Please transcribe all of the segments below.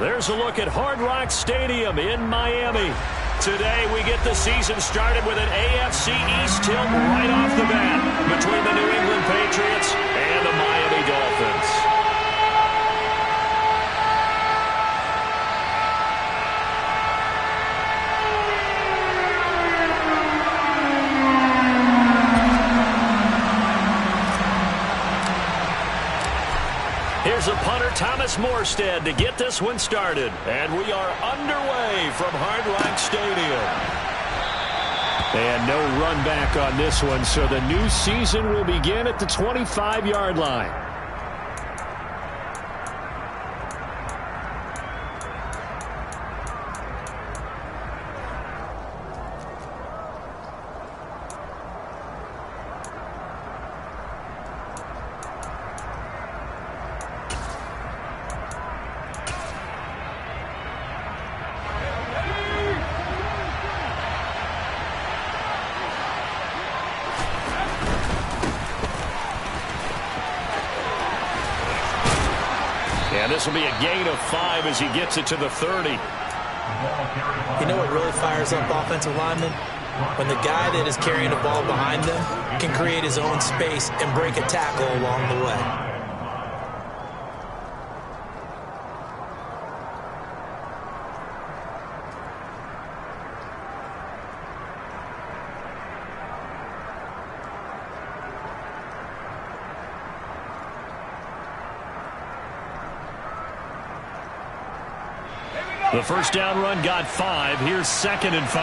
There's a look at Hard Rock Stadium in Miami. Today we get the season started with an AFC East tilt right off the bat between the New England Patriots and the Miami Dolphins. Here's a punter, Thomas Morstead, to get this one started. And we are underway from Hard Rock Stadium. And no run back on this one, so the new season will begin at the 25-yard line. And this will be a gain of 5 as he gets it to the 30. You know what really fires up offensive linemen? When the guy that is carrying the ball behind them can create his own space and break a tackle along the way. The first down run got 5. Here's 2nd and 5.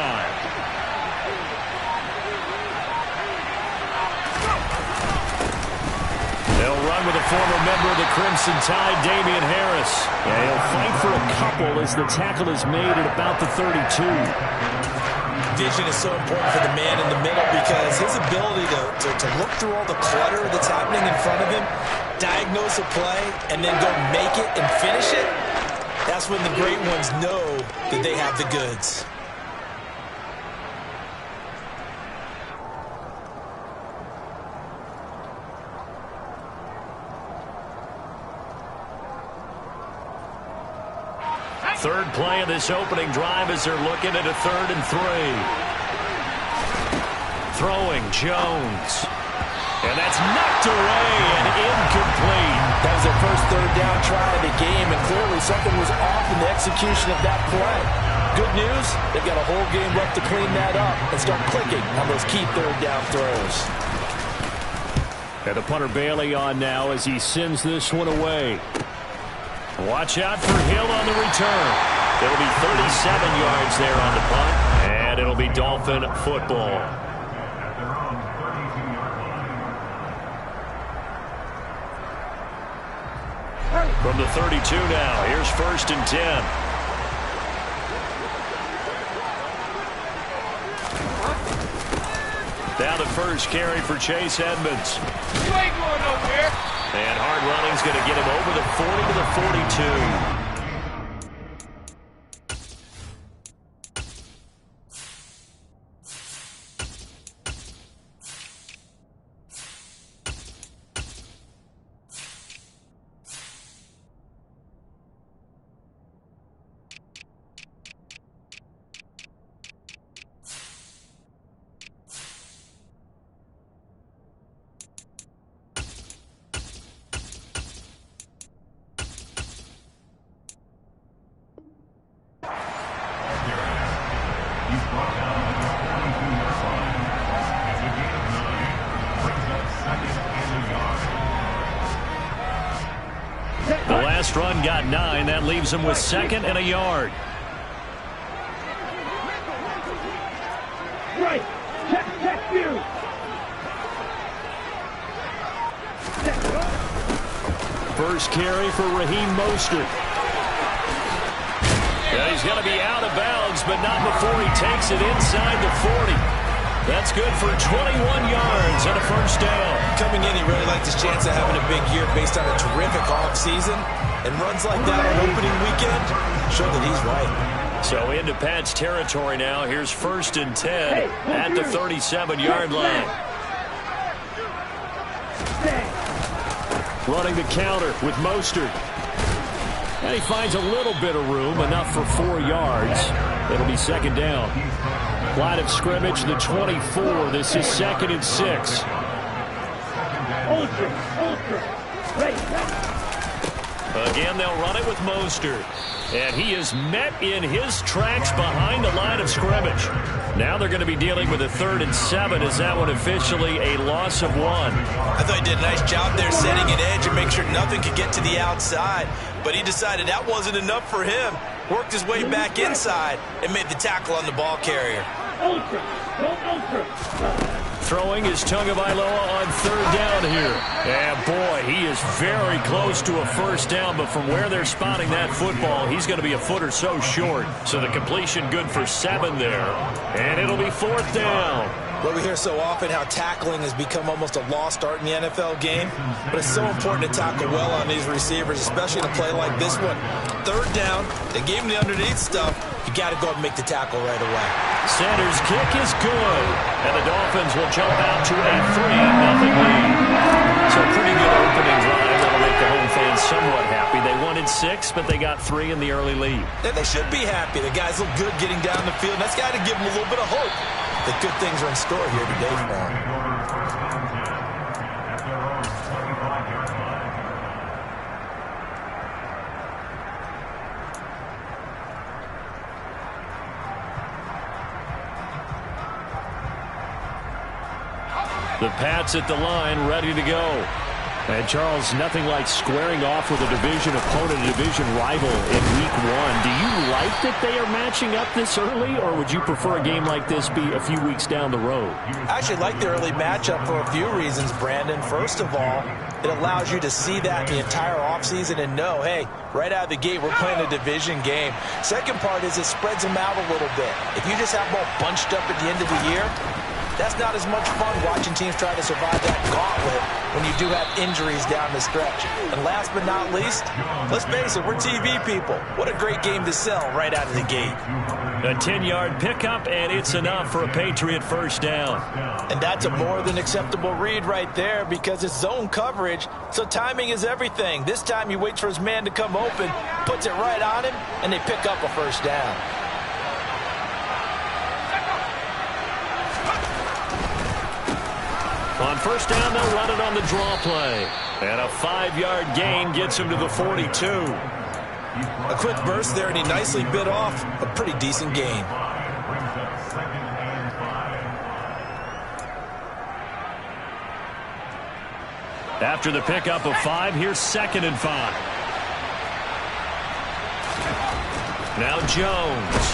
They'll run with a former member of the Crimson Tide, Damian Harris. And he'll fight for a couple as the tackle is made at about the 32. Vision is so important for the man in the middle because his ability to look through all the clutter that's happening in front of him, diagnose a play, and then go make it and finish it. That's when the great ones know that they have the goods. Third play of this opening drive as they're looking at a 3rd and 3. Throwing Jones. And that's knocked away and incomplete. That was their first 3rd down try of the game, and clearly something was off in the execution of that play. Good news, they've got a whole game left to clean that up and start clicking on those key 3rd down throws. And the punter Bailey on now as he sends this one away. Watch out for Hill on the return. It'll be 37 yards there on the punt, and it'll be Dolphin football. From the 32 now, here's 1st and 10. Now the first carry for Chase Edmonds. You ain't going nowhere. And hard running's going to get him over the 40 to the 42. The last run got 9. That leaves him with 2nd and a yard. Right. Check you. First carry for Raheem Mostert. Yeah, he's going to be out of bounds, but not before he takes it inside the 40. That's good for 21 yards and a first down. Coming in, he really liked his chance of having a big year based on a terrific offseason. And runs like that on opening weekend show that he's right. So into Pat's territory now. Here's 1st and 10 at the 37-yard line. Running the counter with Mostert. And he finds a little bit of room, enough for 4 yards. It'll be second down. Line of scrimmage, the 24. This is 2nd and 6. Again, they'll run it with Mostert. And he is met in his tracks behind the line of scrimmage. Now they're going to be dealing with a 3rd and 7. Is that one officially a loss of 1? I thought he did a nice job there setting an edge and make sure nothing could get to the outside. But he decided that wasn't enough for him. Worked his way back inside and made the tackle on the ball carrier. Throwing is Tagovailoa on 3rd down here. And boy, he is very close to a first down, but from where they're spotting that football, he's going to be a foot or so short. So the completion good for 7 there. And it'll be 4th down. Well, we hear so often how tackling has become almost a lost art in the NFL game, but it's so important to tackle well on these receivers, especially in a play like this one. 3rd down, they gave him the underneath stuff. You got to go and make the tackle right away. Sanders' kick is good, and the Dolphins will jump out to a 3-0 lead. So a pretty good opening drive that'll make the home fans somewhat happy. They wanted 6, but they got 3 in the early lead. And they should be happy. The guys look good getting down the field. That's got to give them a little bit of hope that good things are in store here today for them. The Pats at the line, ready to go. And, Charles, nothing like squaring off with a division opponent, a division rival in Week 1. Do you like that they are matching up this early, or would you prefer a game like this be a few weeks down the road? I actually like the early matchup for a few reasons, Brandon. First of all, it allows you to see that the entire offseason and know, hey, right out of the gate, we're playing a division game. Second part is it spreads them out a little bit. If you just have them all bunched up at the end of the year, that's not as much fun watching teams try to survive that gauntlet when you do have injuries down the stretch. And last but not least, let's face it, we're TV people. What a great game to sell right out of the gate. A 10-yard pickup, and it's enough for a Patriot first down. And that's a more than acceptable read right there because it's zone coverage, so timing is everything. This time he waits for his man to come open, puts it right on him, and they pick up a first down. On first down, they'll run it on the draw play. And a 5-yard gain gets him to the 42. A quick burst there, and he nicely bit off a pretty decent gain. After the pickup of 5, here's 2nd and 5. Now Jones.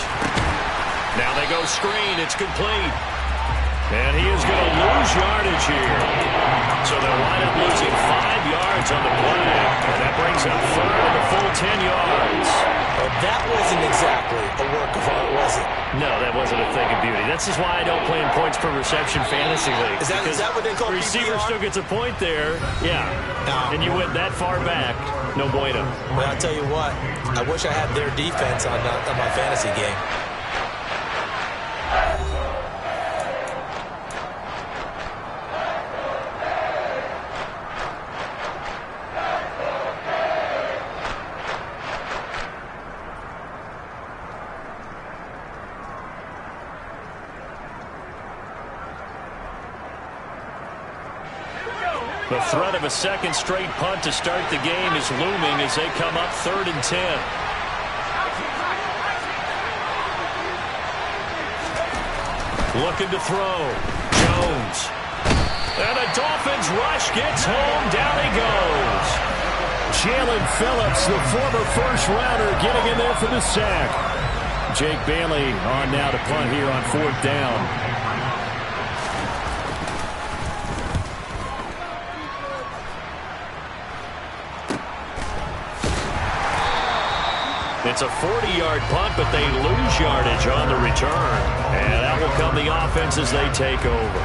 Now they go screen. It's complete. And he is going to lose yardage here. So they'll wind up losing 5 yards on the play. And that brings up 3rd and a full 10 yards. Well, that wasn't exactly a work of art, was it? No, that wasn't a thing of beauty. That's just why I don't play in points per reception fantasy league. Is that what they call the receiver PPR? still gets a point there. Yeah. No. And you went that far back. No bueno. Well, I'll tell you what. I wish I had their defense on my fantasy game. The threat of a second straight punt to start the game is looming as they come up 3rd and 10. Looking to throw. Jones. And the Dolphins rush gets home. Down he goes. Jalen Phillips, the former first-rounder, getting in there for the sack. Jake Bailey on now to punt here on 4th down. It's a 40-yard punt, but they lose yardage on the return. And that will come the offense as they take over.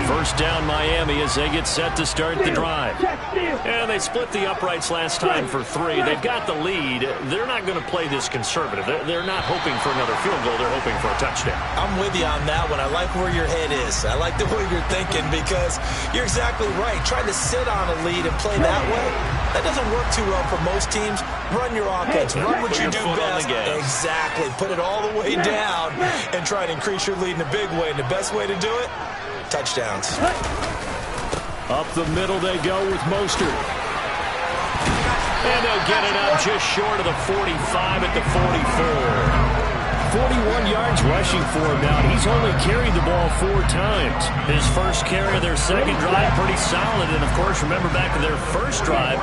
First First down Miami as they get set to start the drive. And they split the uprights last time for 3. They've got the lead. They're not going to play this conservative. They're not hoping for another field goal. They're hoping for a touchdown. I'm with you on that one. I like where your head is. I like the way you're thinking because you're exactly right. Trying to sit on a lead and play that way, that doesn't work too well for most teams. Run your offense. Run what you do best. Exactly. Put it all the way down and try to increase your lead in a big way. And the best way to do it, touchdowns. Up the middle they go with Mostert. And they'll get it up just short of the 45 at the 44. 41 yards rushing for him now. He's only carried the ball 4 times. His first carry of their second drive, pretty solid. And, of course, remember back to their first drive,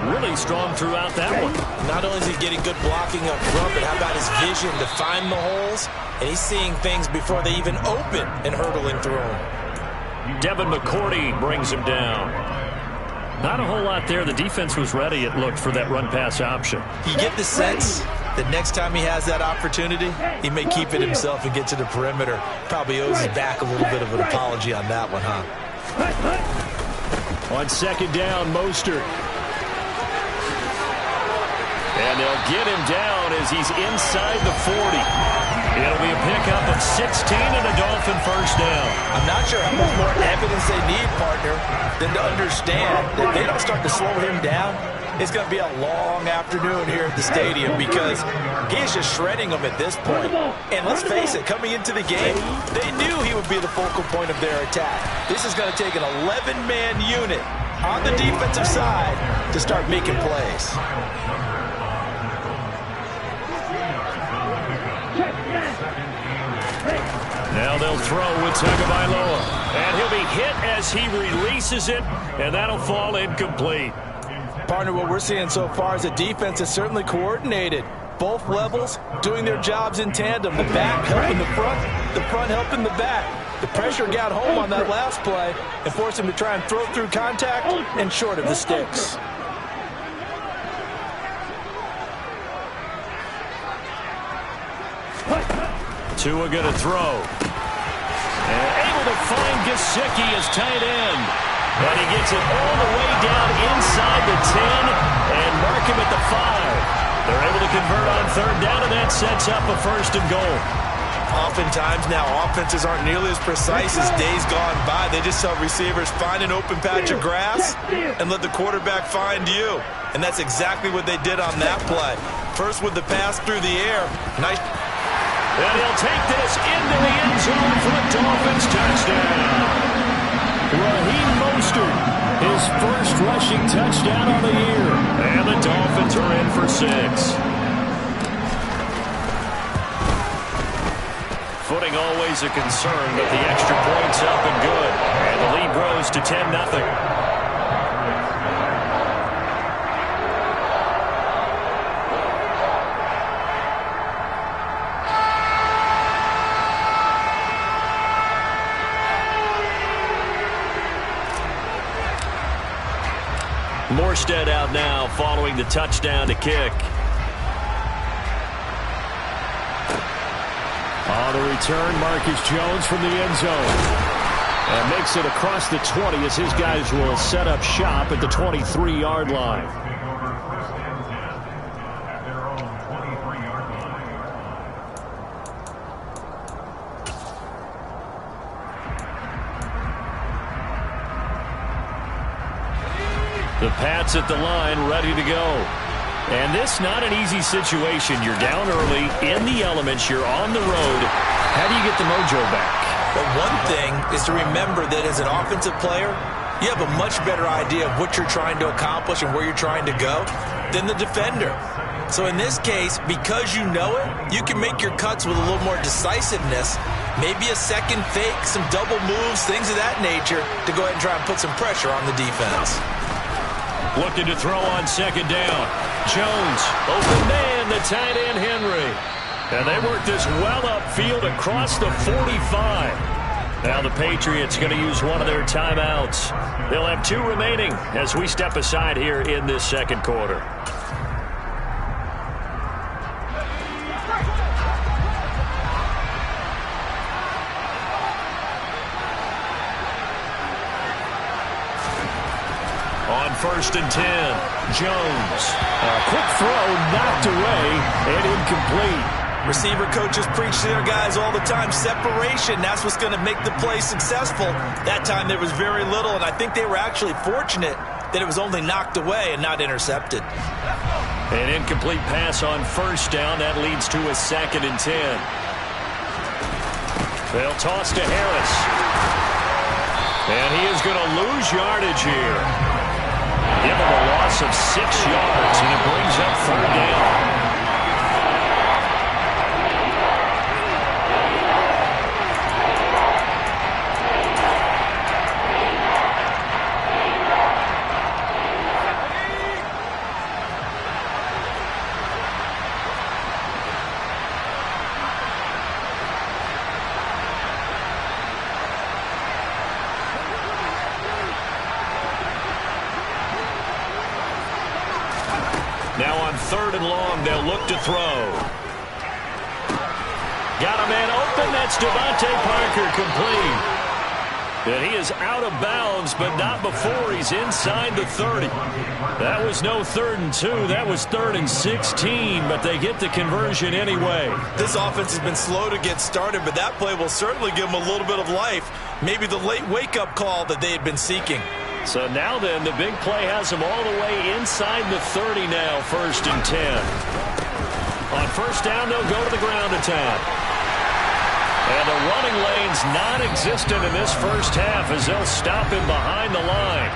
really strong throughout that one. Not only is he getting good blocking up front, but how about his vision to find the holes? And he's seeing things before they even open and hurdling through them. Devin McCourty brings him down. Not a whole lot there. The defense was ready, it looked, for that run-pass option. You get the sense that next time he has that opportunity, he may keep it himself and get to the perimeter. Probably owes his back a little bit of an apology on that one, huh? On second down, Mostert. And they'll get him down as he's inside the 40. It'll be a pickup of 16 and a Dolphin first down. I'm not sure how much more evidence they need, partner, than to understand that they don't start to slow him down. It's going to be a long afternoon here at the stadium because he is just shredding them at this point. And let's face it, coming into the game, they knew he would be the focal point of their attack. This is going to take an 11-man unit on the defensive side to start making plays. Now they'll throw with Tagovailoa. And he'll be hit as he releases it, and that'll fall incomplete. Partner, what we're seeing so far is the defense is certainly coordinated. Both levels doing their jobs in tandem. The back helping the front helping the back. The pressure got home on that last play and forced him to try and throw through contact and short of the sticks. Tua going to throw. And able to find Gesicki as tight end. And he gets it all the way down inside the 10 and mark him at the 5. They're able to convert on third down, and that sets up a first and goal. Oftentimes now, offenses aren't nearly as precise as days gone by. They just tell receivers, find an open patch of grass and let the quarterback find you. And that's exactly what they did on that play. First with the pass through the air. Nice. And he'll take this into the end zone for a Dolphins touchdown. Raheem Mostert, his first rushing touchdown on the year. And the Dolphins are in for 6. Footing always a concern, but the extra point's up and good. And the lead grows to 10-0. Morstead out now following the touchdown to kick. On the return, Marcus Jones from the end zone. And makes it across the 20 as his guys will set up shop at the 23-yard line. The Pats at the line, ready to go. And this not an easy situation. You're down early, in the elements, you're on the road. How do you get the mojo back? Well, one thing is to remember that as an offensive player, you have a much better idea of what you're trying to accomplish and where you're trying to go than the defender. So in this case, because you know it, you can make your cuts with a little more decisiveness. Maybe a second fake, some double moves, things of that nature to go ahead and try and put some pressure on the defense. Looking to throw on second down. Jones, open man, the tight end Henry. And they work this well upfield across the 45. Now the Patriots going to use one of their timeouts. They'll have 2 remaining as we step aside here in this second quarter. On 1st and 10, Jones. A quick throw knocked away and incomplete. Receiver coaches preach to their guys all the time. Separation, that's what's going to make the play successful. That time there was very little, and I think they were actually fortunate that it was only knocked away and not intercepted. An incomplete pass on 1st down. That leads to a 2nd and 10. They'll toss to Harris. And he is going to lose yardage here. Give him a loss of 6 yards, and it brings up 3rd down. Now on 3rd and long, they'll look to throw. Got a man open. That's Devontae Parker, complete. And he is out of bounds, but not before he's inside the 30. That was no 3rd and 2. That was 3rd and 16, but they get the conversion anyway. This offense has been slow to get started, but that play will certainly give them a little bit of life. Maybe the late wake-up call that they had been seeking. So now then, the big play has them all the way inside the 30 now, 1st and 10. On 1st down, they'll go to the ground attack. And the running lane's non-existent in this first half as they'll stop him behind the line.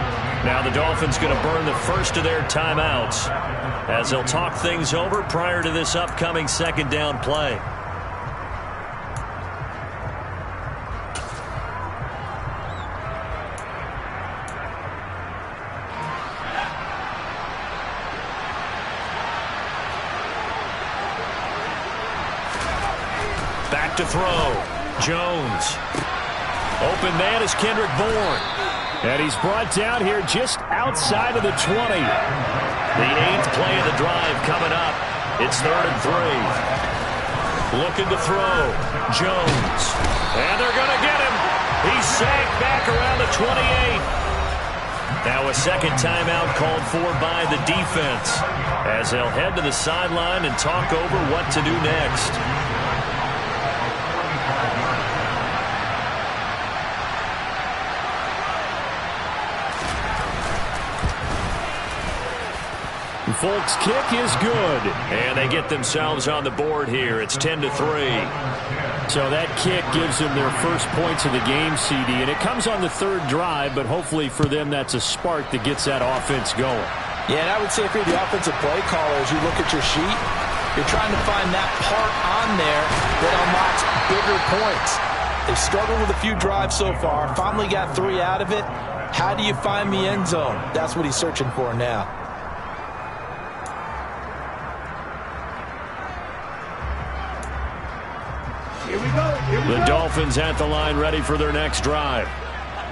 Now the Dolphins going to burn the first of their timeouts as they'll talk things over prior to this upcoming 2nd down play. Back to throw. Jones. Open man is Kendrick Bourne. And he's brought down here just outside of the 20. The 8th play of the drive coming up. It's 3rd and 3. Looking to throw. Jones. And they're going to get him. He's sacked back around the 28. Now a 2nd timeout called for by the defense as they'll head to the sideline and talk over what to do next. Folks, kick is good. And they get themselves on the board here. It's 10-3. So that kick gives them their first points of the game, CD. And it comes on the 3rd drive, but hopefully for them that's a spark that gets that offense going. Yeah, and I would say if you're the offensive play caller, as you look at your sheet, you're trying to find that part on there that unlocks bigger points. They've struggled with a few drives so far. Finally got 3 out of it. How do you find the end zone? That's what he's searching for now. The Dolphins at the line ready for their next drive.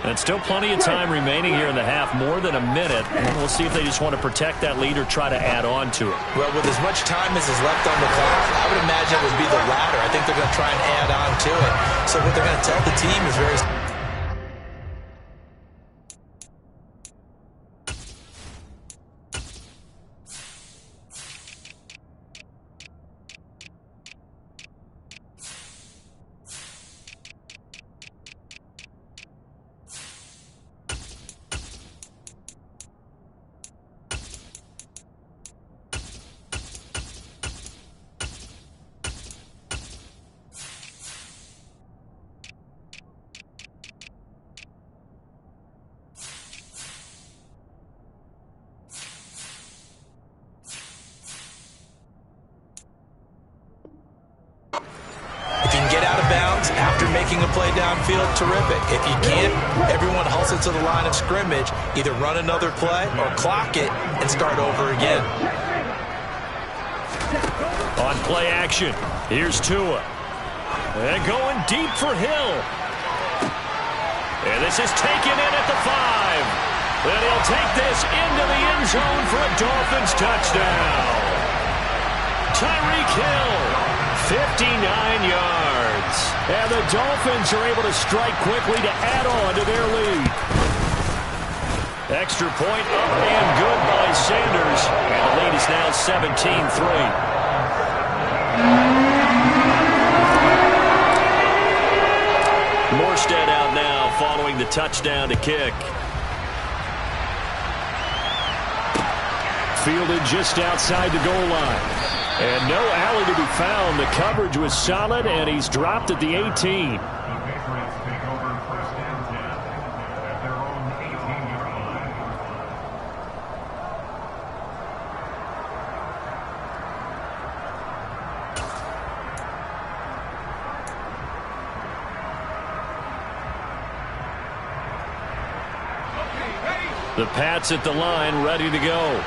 And still plenty of time remaining here in the half, more than a minute. And we'll see if they just want to protect that lead or try to add on to it. Well, with as much time as is left on the clock, I would imagine it would be the latter. I think they're going to try and add on to it. So what they're going to tell the team is very... After making a play downfield, terrific. If you can't, everyone hustle to the line of scrimmage, either run another play or clock it and start over again. On play action, here's Tua. And going deep for Hill. And this is taken in at the 5. And he'll take this into the end zone for a Dolphins touchdown. Tyreek Hill, 59 yards. And the Dolphins are able to strike quickly to add on to their lead. Extra point up and good by Sanders. And the lead is now 17-3. Morstead out now following the touchdown to kick. Fielded just outside the goal line. And no alley to be found. The coverage was solid, and he's dropped at the 18. The Pats at the line, ready to go.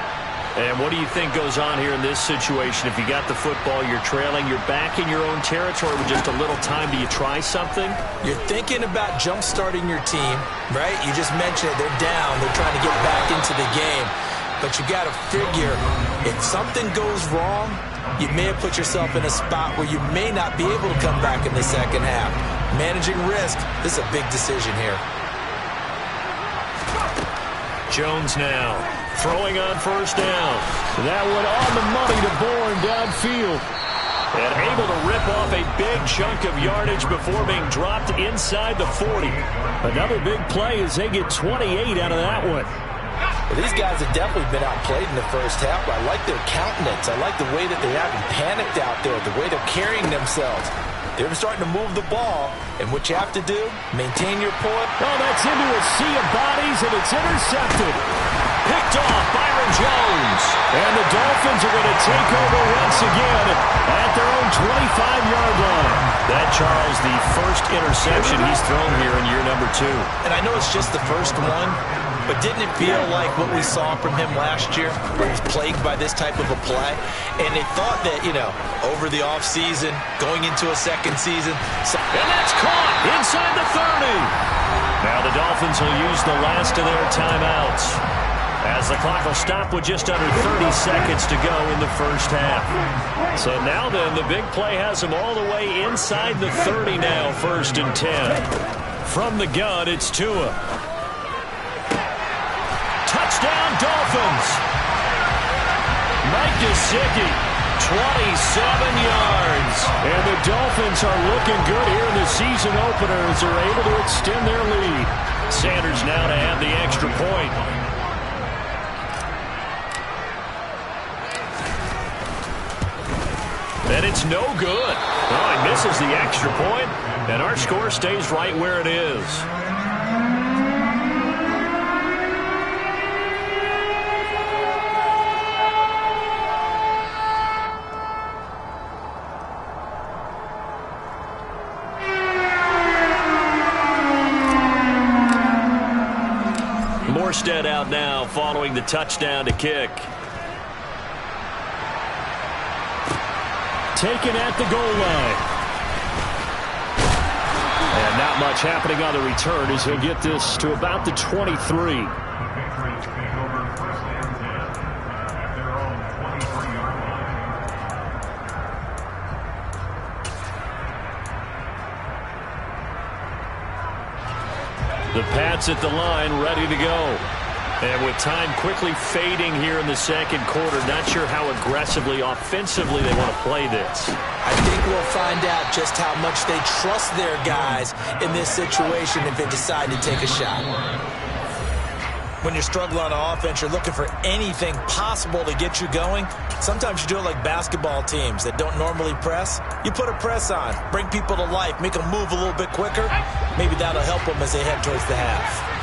And what do you think goes on here in this situation? If you got the football, you're trailing, you're back in your own territory with just a little time. Do you try something? You're thinking about jump-starting your team, right? You just mentioned it. They're down. They're trying to get back into the game. But you got to figure, if something goes wrong, you may have put yourself in a spot where you may not be able to come back in the second half. Managing risk, this is a big decision here. Jones now throwing on first down. That one on the money to Bourne downfield. And able to rip off a big chunk of yardage before being dropped inside the 40. Another big play as they get 28 out of that one. Well, these guys have definitely been outplayed in the first half, but I like their countenance. I like the way that they haven't panicked out there, the way they're carrying themselves. They're starting to move the ball, and what you have to do, maintain your poise. Oh, that's into a sea of bodies, and it's intercepted. Picked off Byron Jones. And the Dolphins are going to take over once again at their own 25-yard line. That, Charles, the first interception he's thrown here in year number 2. And I know it's just the first one, but didn't it feel like what we saw from him last year, where he was plagued by this type of a play? And they thought that, over the offseason, going into a second season. And that's caught inside the 30. Now the Dolphins will use the last of their timeouts, as the clock will stop with just under 30 seconds to go in the first half. So now then, the big play has them all the way inside the 30 now, 1st and 10. From the gun, it's Tua. Touchdown, Dolphins. Mike Gesicki, 27 yards. And the Dolphins are looking good here in the season opener as they're able to extend their lead. Sanders now to add the extra point. And it's no good. Oh, he misses the extra point, and our score stays right where it is. Morstead out now following the touchdown to kick. Taken at the goal line. And not much happening on the return as he'll get this to about the 23. The Pats at the line, ready to go. And with time quickly fading here in the second quarter, not sure how aggressively, offensively they want to play this. I think we'll find out just how much they trust their guys in this situation if they decide to take a shot. When you're struggling on offense, you're looking for anything possible to get you going. Sometimes you do it like basketball teams that don't normally press. You put a press on, bring people to life, make them move a little bit quicker. Maybe that'll help them as they head towards the half.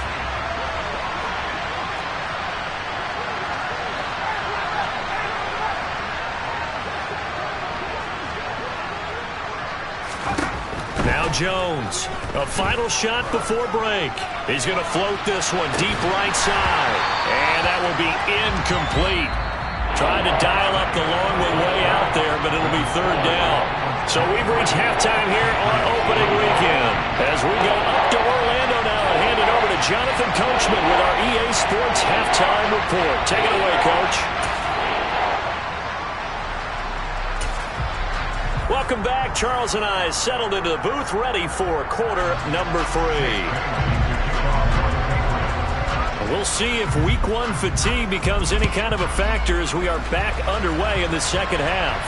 Jones, a final shot before break. He's going to float this one deep right side. And that will be incomplete. Trying to dial up the long one way out there, but it'll be 3rd down. So we've reached halftime here on opening weekend. As we go up to Orlando now and hand it over to Jonathan Coachman with our EA Sports Halftime Report. Take it away, Coach. Welcome back. Charles and I settled into the booth, ready for quarter number 3. We'll see if week one fatigue becomes any kind of a factor as we are back underway in the second half.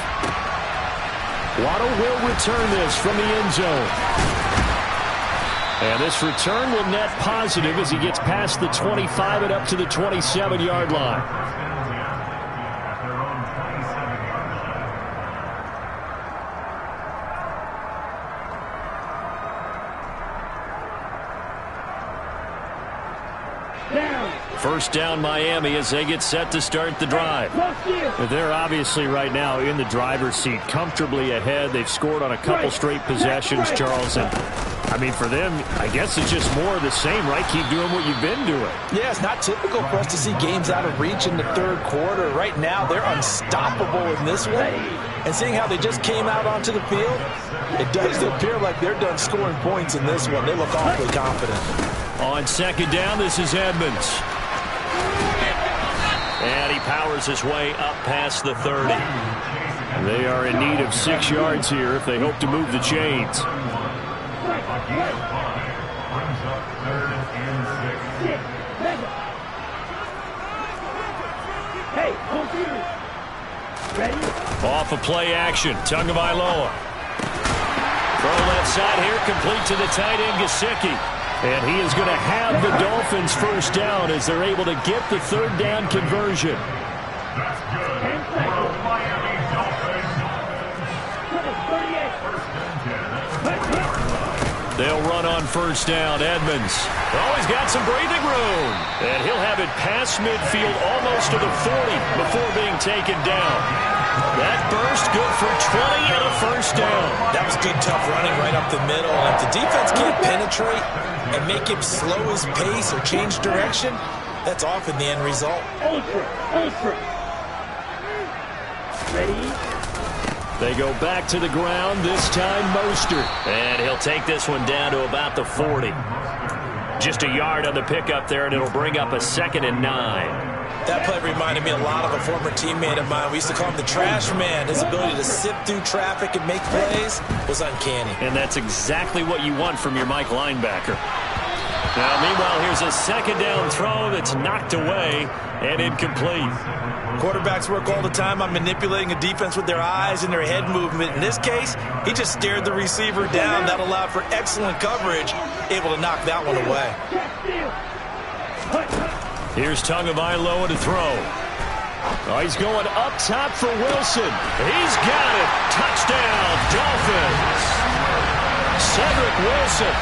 Waddle will return this from the end zone. And this return will net positive as he gets past the 25 and up to the 27-yard line. First down Miami as they get set to start the drive. They're obviously right now in the driver's seat, comfortably ahead. They've scored on a couple straight possessions, Charles. And, I mean, for them, I guess it's just more of the same, right? Keep doing what you've been doing. Yeah, it's not typical for us to see games out of reach in the third quarter. Right now, they're unstoppable in this one. And seeing how they just came out onto the field, it does appear like they're done scoring points in this one. They look awfully confident. On second down, this is Edmonds. And he powers his way up past the 30. They are in need of 6 yards here if they hope to move the chains. Off of play action, Tagovailoa. Throw left side here, complete to the tight end, Gesicki. And he is going to have the Dolphins first down as they're able to get the third down conversion. They'll run on first down. Edmonds. Oh, he's got some breathing room. And he'll have it past midfield almost to the 40 before being taken down. That burst good for 20 and a first down. That was good, tough running right up the middle. And if the defense can't penetrate and make him slow his pace or change direction, that's often the end result. Ultra. Ready? They go back to the ground, this time Mostert. And he'll take this one down to about the 40. Just a yard on the pickup there, and it'll bring up a 2nd and 9. That play reminded me a lot of a former teammate of mine. We used to call him the trash man. His ability to sift through traffic and make plays was uncanny. And that's exactly what you want from your Mike linebacker. Now, meanwhile, here's a second down throw that's knocked away and incomplete. Quarterbacks work all the time on manipulating a defense with their eyes and their head movement. In this case, he just stared the receiver down. That allowed for excellent coverage, able to knock that one away. Here's Tagovailoa to throw. Oh, he's going up top for Wilson. He's got it. Touchdown, Dolphins. Cedric Wilson,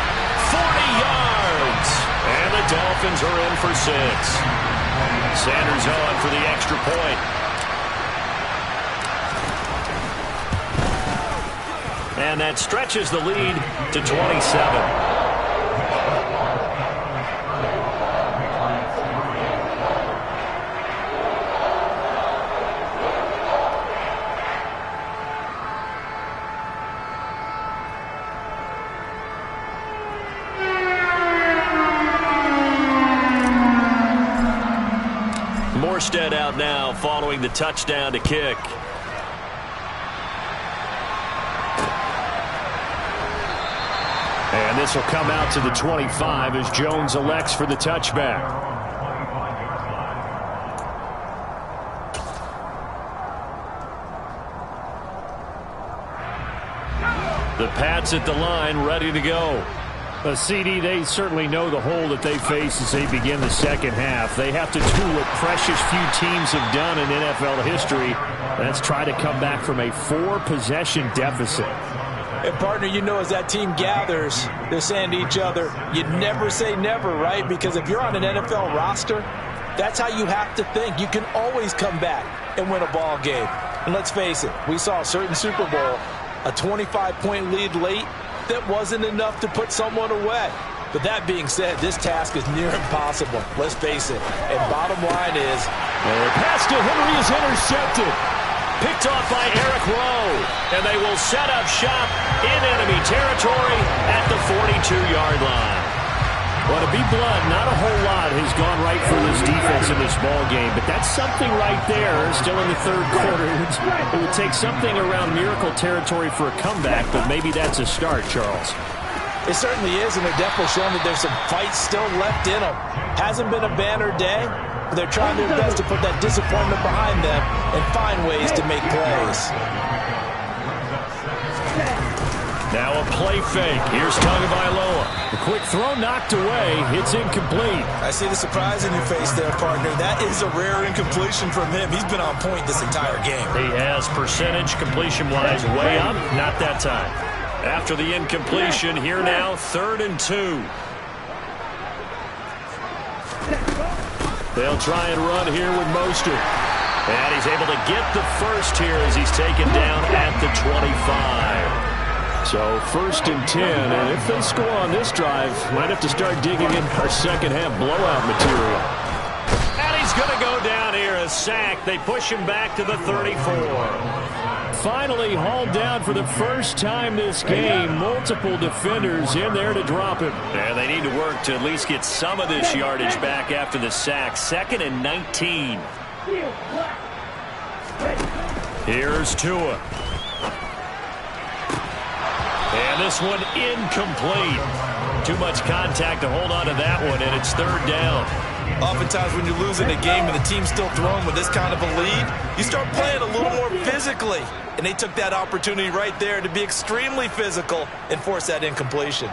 40 yards. And the Dolphins are in for 6. Sanders on for the extra point. And that stretches the lead to 27. Morstead out now following the touchdown to kick. And this will come out to the 25 as Jones elects for the touchback. The Pats at the line, ready to go. CD, they certainly know the hole that they face as they begin the second half. They have to do what precious few teams have done in NFL history. That's try to come back from a 4-possession deficit. And, partner, you know as that team gathers, they're saying to each other, you never say never, right? Because if you're on an NFL roster, that's how you have to think. You can always come back and win a ball game. And let's face it, we saw a certain Super Bowl, a 25-point lead late, that wasn't enough to put someone away. But that being said, this task is near impossible. Let's face it. And bottom line is, the pass to Henry is intercepted. Picked off by Eric Rowe. And they will set up shop in enemy territory at the 42-yard line. Well, to be blunt, not a whole lot has gone right for this defense in this ball game, but that's something right there. Still in the third quarter. It would take something around miracle territory for a comeback, but maybe that's a start, Charles. It certainly is, and they're definitely showing that there's some fight still left in them. Hasn't been a banner day, but they're trying their best to put that disappointment behind them and find ways to make plays. Now a play fake. Here's Tagovailoa. The quick throw knocked away. It's incomplete. I see the surprise in your face there, partner. That is a rare incompletion from him. He's been on point this entire game. He has percentage completion-wise way up. Not that time. After the incompletion, here now, 3rd and 2. They'll try and run here with Mostert. And he's able to get the first here as he's taken down at the 25. So 1st and 10, and if they score on this drive, might have to start digging in our second half blowout material. And he's going to go down here, a sack. They push him back to the 34. Finally hauled down for the first time this game. Multiple defenders in there to drop him. And they need to work to at least get some of this yardage back after the sack. 2nd and 19. Here's Tua. And this one incomplete. Too much contact to hold on to that one, and it's 3rd down. Oftentimes when you're losing a game and the team's still throwing with this kind of a lead, you start playing a little more physically. And they took that opportunity right there to be extremely physical and force that incompletion.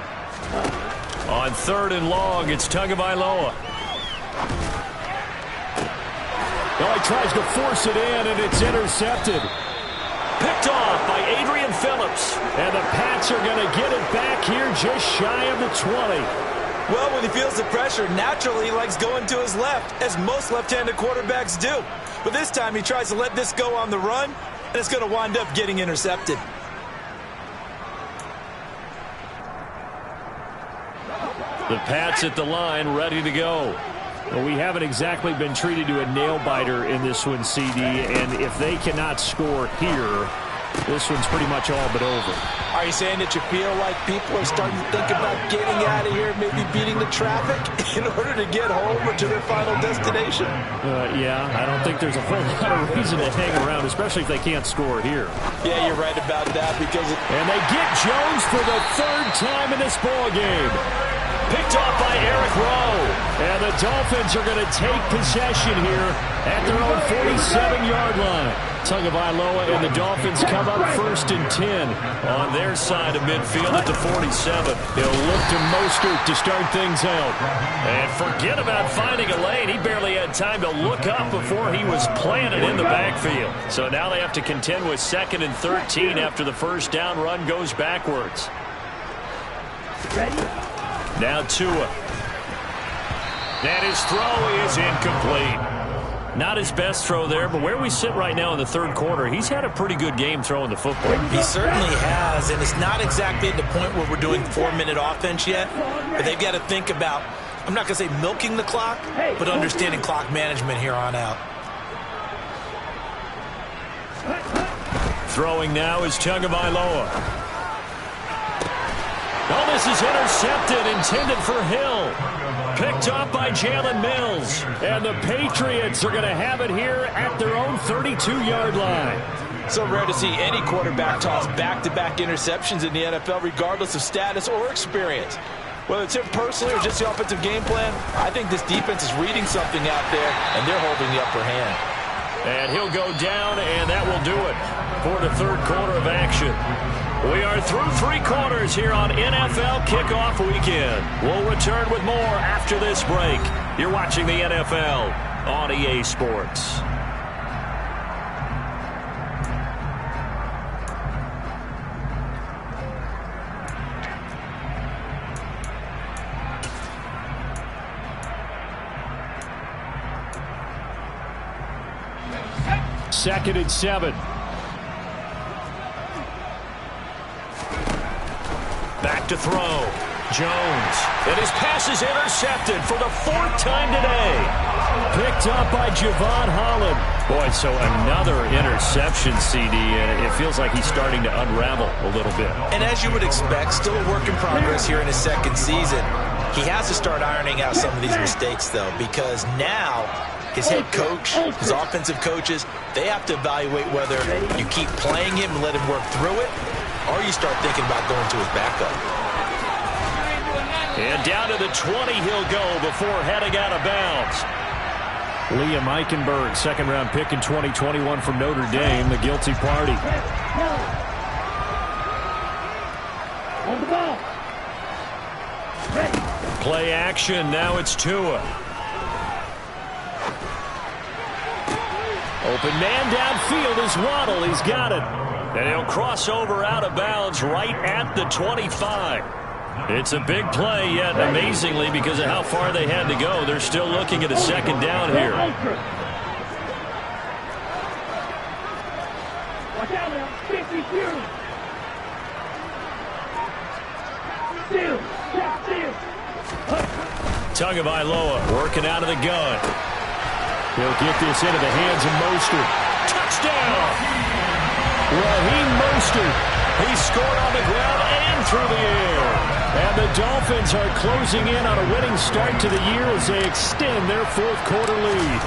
On 3rd and long, it's Tagovailoa. Well, he tries to force it in, and it's intercepted. Picked off by Adrian Phillips. And the Pats are going to get it back here just shy of the 20. Well, when he feels the pressure, naturally he likes going to his left, as most left-handed quarterbacks do. But this time he tries to let this go on the run, and it's going to wind up getting intercepted. The Pats at the line, ready to go. Well, we haven't exactly been treated to a nail-biter in this one, CD, and if they cannot score here, this one's pretty much all but over. Are you saying that you feel like people are starting to think about getting out of here, maybe beating the traffic in order to get home or to their final destination? Yeah, I don't think there's a whole lot of reason to hang around, especially if they can't score here. Yeah, you're right about that because... And they get Jones for the 3rd time in this ball game. Picked off by Eric Rowe. And the Dolphins are going to take possession here at their own 47-yard line. Tagovailoa and the Dolphins come up 1st and 10 on their side of midfield at the 47. They'll look to Mostert to start things out. And forget about finding a lane. He barely had time to look up before he was planted in the backfield. So now they have to contend with 2nd and 13 after the first down run goes backwards. Now Tua. And his throw is incomplete. Not his best throw there, but where we sit right now in the 3rd quarter, he's had a pretty good game throwing the football. He certainly has, and it's not exactly at the point where we're doing 4-minute offense yet, but they've got to think about, I'm not going to say milking the clock, but understanding clock management here on out. Throwing now is Tagovailoa. Oh, this is intercepted, intended for Hill. Picked up by Jalen Mills. And the Patriots are going to have it here at their own 32-yard line. So rare to see any quarterback toss back-to-back interceptions in the NFL, regardless of status or experience. Whether it's him personally or just the offensive game plan, I think this defense is reading something out there, and they're holding the upper hand. And he'll go down, and that will do it for the 3rd quarter of action. We are through 3 quarters here on NFL Kickoff Weekend. We'll return with more after this break. You're watching the NFL on EA Sports. Second and 7. Back to throw. Jones. And his pass is intercepted for the 4th time today. Picked up by Javon Holland. Boy, so another interception, CD, and it feels like he's starting to unravel a little bit. And as you would expect, still a work in progress here in his 2nd season. He has to start ironing out some of these mistakes, though, because now his head coach, his offensive coaches, they have to evaluate whether you keep playing him and let him work through it, or you start thinking about going to his backup. And down to the 20 he'll go before heading out of bounds. Liam Eichenberg, second-round pick in 2021 from Notre Dame, the guilty party. Play action. Now it's Tua. Open man downfield is Waddle. He's got it. And he'll cross over out of bounds right at the 25. It's a big play, yet amazingly, because of how far they had to go, they're still looking at a second down here. Watch out now. 52. Tagovailoa working out of the gun. He'll get this into the hands of Mostert. Touchdown! Raheem Mostert. He scored on the ground and through the air. And the Dolphins are closing in on a winning start to the year as they extend their fourth-quarter lead.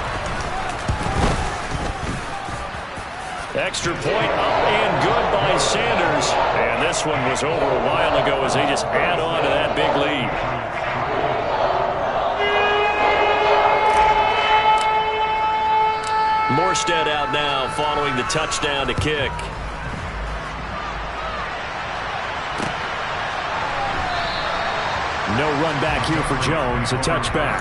Extra point up and good by Sanders. And this one was over a while ago as they just add on to that big lead. Morstead out now following the touchdown to kick. No run back here for Jones, a touchback.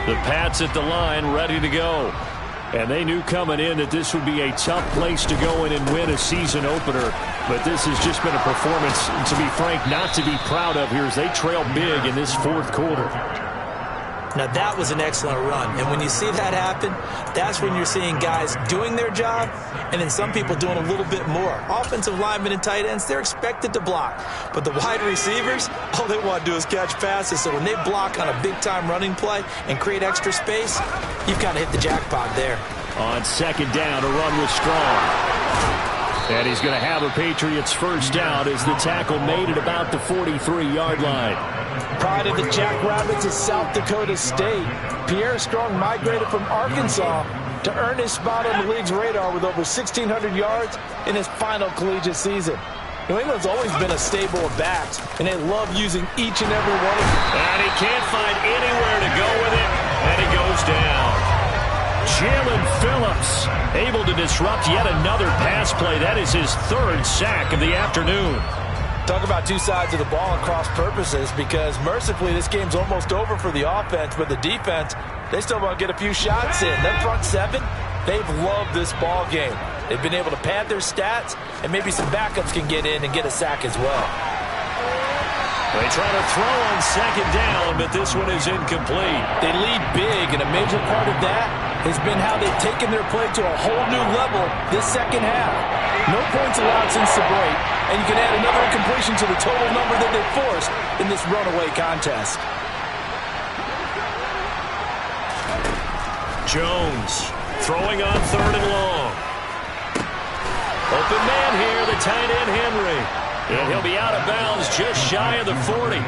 The Pats at the line, ready to go. And they knew coming in that this would be a tough place to go in and win a season opener. But this has just been a performance, to be frank, not to be proud of here as they trail big in this fourth quarter. Now, that was an excellent run. And when you see that happen, that's when you're seeing guys doing their job and then some people doing a little bit more. Offensive linemen and tight ends, they're expected to block. But the wide receivers, all they want to do is catch passes. So when they block on a big-time running play and create extra space, you've kind of hit the jackpot there. On second down, a run was strong. And he's going to have a Patriots first down as the tackle made at about the 43-yard line. Pride of the Jackrabbits is South Dakota State. Pierre Strong migrated from Arkansas to earn his spot on the league's radar with over 1,600 yards in his final collegiate season. New England's always been a stable of backs, and they love using each and every one of them. And he can't find anywhere to go with it, and he goes down. Jalen Phillips able to disrupt yet another pass play. That is his third sack of the afternoon. Talk about two sides of the ball and cross purposes, because mercifully this game's almost over for the offense, but the defense, they still want to get a few shots in. Their front seven, they've loved this ball game. They've been able to pad their stats, and maybe some backups can get in and get a sack as well. They try to throw on second down, but this one is incomplete. They lead big, and a major part of that has been how they've taken their play to a whole new level this second half. No points allowed since the break, and you can add another incompletion to the total number that they've forced in this runaway contest. Jones throwing on third and long. Open man here, the tight end Henry. And he'll be out of bounds just shy of the 40.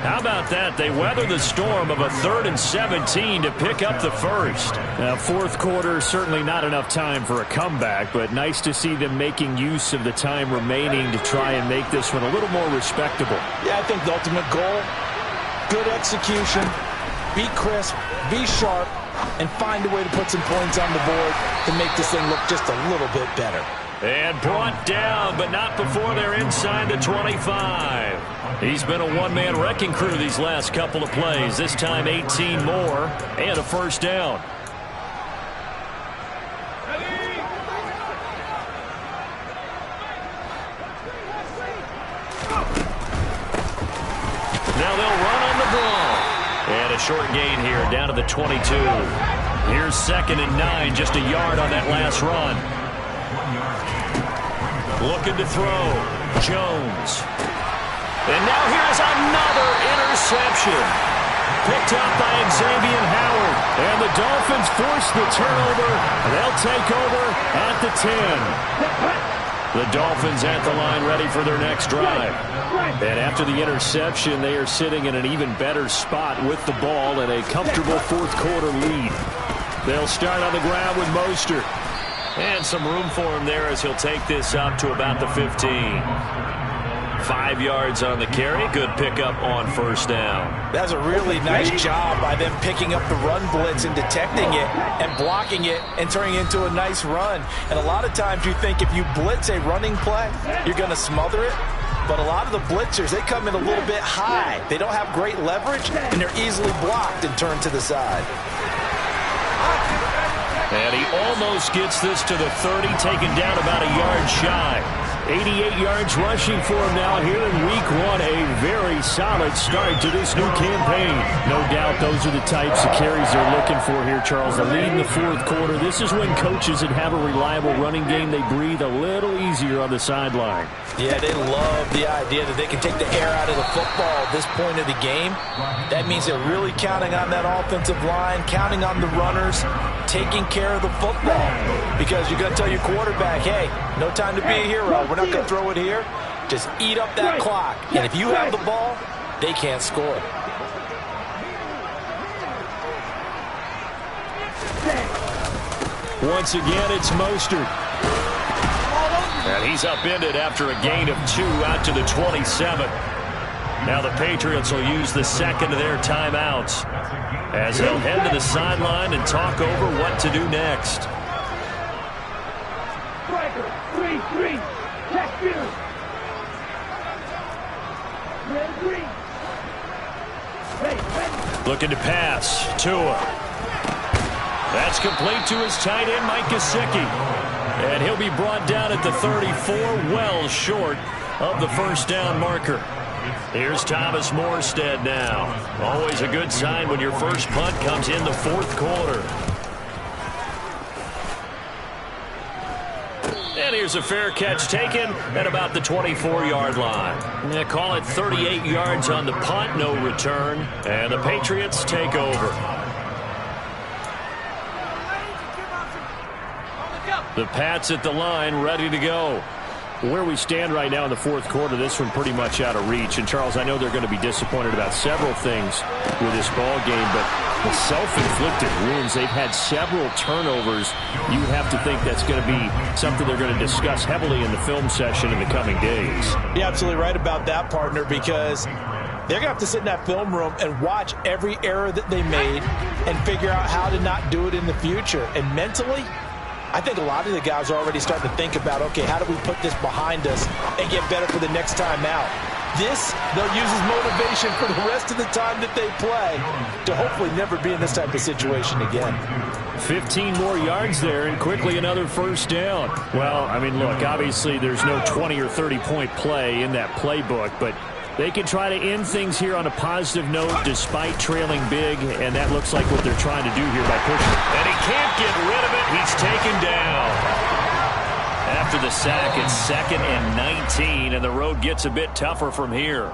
How about that? They weather the storm of a 3rd and 17 to pick up the first. Now, fourth quarter, certainly not enough time for a comeback, but nice to see them making use of the time remaining to try and make this one a little more respectable. Yeah, I think the ultimate goal, good execution, be crisp, be sharp, and find a way to put some points on the board to make this thing look just a little bit better. And brought down, but not before they're inside the 25. He's been a one-man wrecking crew these last couple of plays. This time 18 more and a first down. Now they'll run on the ball. And a short gain here down to the 22. Here's 2nd and 9, just a yard on that last run. Looking to throw. Jones. And now here's another interception. Picked up by Xavier Howard. And the Dolphins force the turnover. They'll take over at the 10. The Dolphins at the line ready for their next drive. And after the interception, they are sitting in an even better spot with the ball and a comfortable fourth quarter lead. They'll start on the ground with Mostert. And some room for him there as he'll take this up to about the 15. 5 yards on the carry. Good pickup on first down. That's a really nice job by them picking up the run blitz and detecting it and blocking it and turning it into a nice run. And a lot of times you think if you blitz a running play, you're going to smother it. But a lot of the blitzers, they come in a little bit high. They don't have great leverage, and they're easily blocked and turned to the side. And he almost gets this to the 30, taken down about a yard shy. 88 yards rushing for him now here in week 1. A very solid start to this new campaign. No doubt those are the types of carries they're looking for here, Charles. The lead in the fourth quarter. This is when coaches that have a reliable running game, they breathe a little easier on the sideline. Yeah, they love the idea that they can take the air out of the football at this point of the game. That means they're really counting on that offensive line, counting on the runners, taking care of the football. Because you're going to tell your quarterback, hey, no time to be a hero. We're not going to throw it here. Just eat up that clock. And if you have the ball, they can't score. Once again, it's Mostert. And he's upended after a gain of 2 out to the 27. Now the Patriots will use the second of their timeouts as they'll head to the sideline and talk over what to do next. Striker, 3-3. Check you. Looking to pass. Tua. That's complete to his tight end, Mike Gesicki. And he'll be brought down at the 34, well short of the first down marker. Here's Thomas Morstead now. Always a good sign when your first punt comes in the fourth quarter. And here's a fair catch taken at about the 24-yard line. They call it 38 yards on the punt, no return. And the Patriots take over. The Pats at the line, ready to go. Where we stand right now in the fourth quarter, this one pretty much out of reach. And, Charles, I know they're going to be disappointed about several things with this ball game, but the self-inflicted wounds, they've had several turnovers. You have to think that's going to be something they're going to discuss heavily in the film session in the coming days. You're absolutely right about that, partner, because they're going to have to sit in that film room and watch every error that they made and figure out how to not do it in the future. And mentally, I think a lot of the guys are already starting to think about, okay, how do we put this behind us and get better for the next time out? This, they'll use as motivation for the rest of the time that they play to hopefully never be in this type of situation again. 15 more yards there, and quickly another first down. Well, I mean, look, obviously there's no 20 or 30-point play in that playbook, but they can try to end things here on a positive note despite trailing big, and that looks like what they're trying to do here by pushing. And he can't get rid of it. He's taken down. After the sack, it's 2nd and 19, and the road gets a bit tougher from here.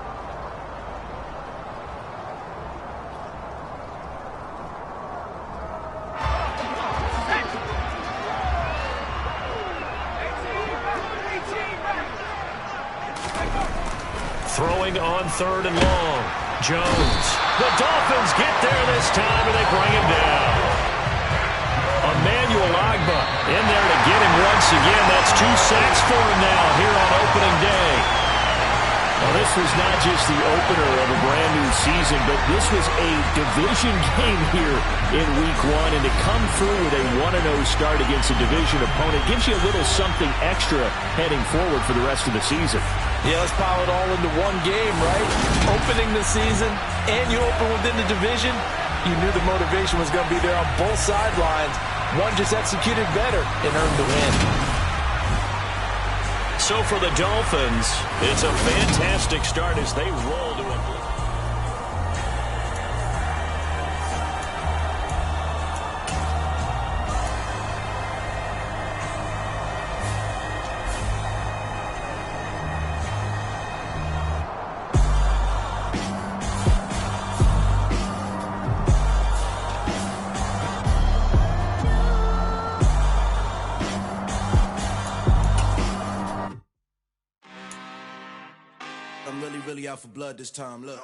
Throwing on 3rd and long. Jones. The Dolphins get there this time, and they bring him down. Emmanuel Ogbah in there to get him once again. That's 2 sacks for him now here on opening day. Well, this was not just the opener of a brand-new season, but this was a division game here in Week 1, and to come through with a 1-0 start against a division opponent gives you a little something extra heading forward for the rest of the season. Yeah, let's pile it all into one game, right? Opening the season, and you open within the division. You knew the motivation was going to be there on both sidelines. One just executed better and earned the win. So for the Dolphins, it's a fantastic start as they roll to a... out for blood this time, look.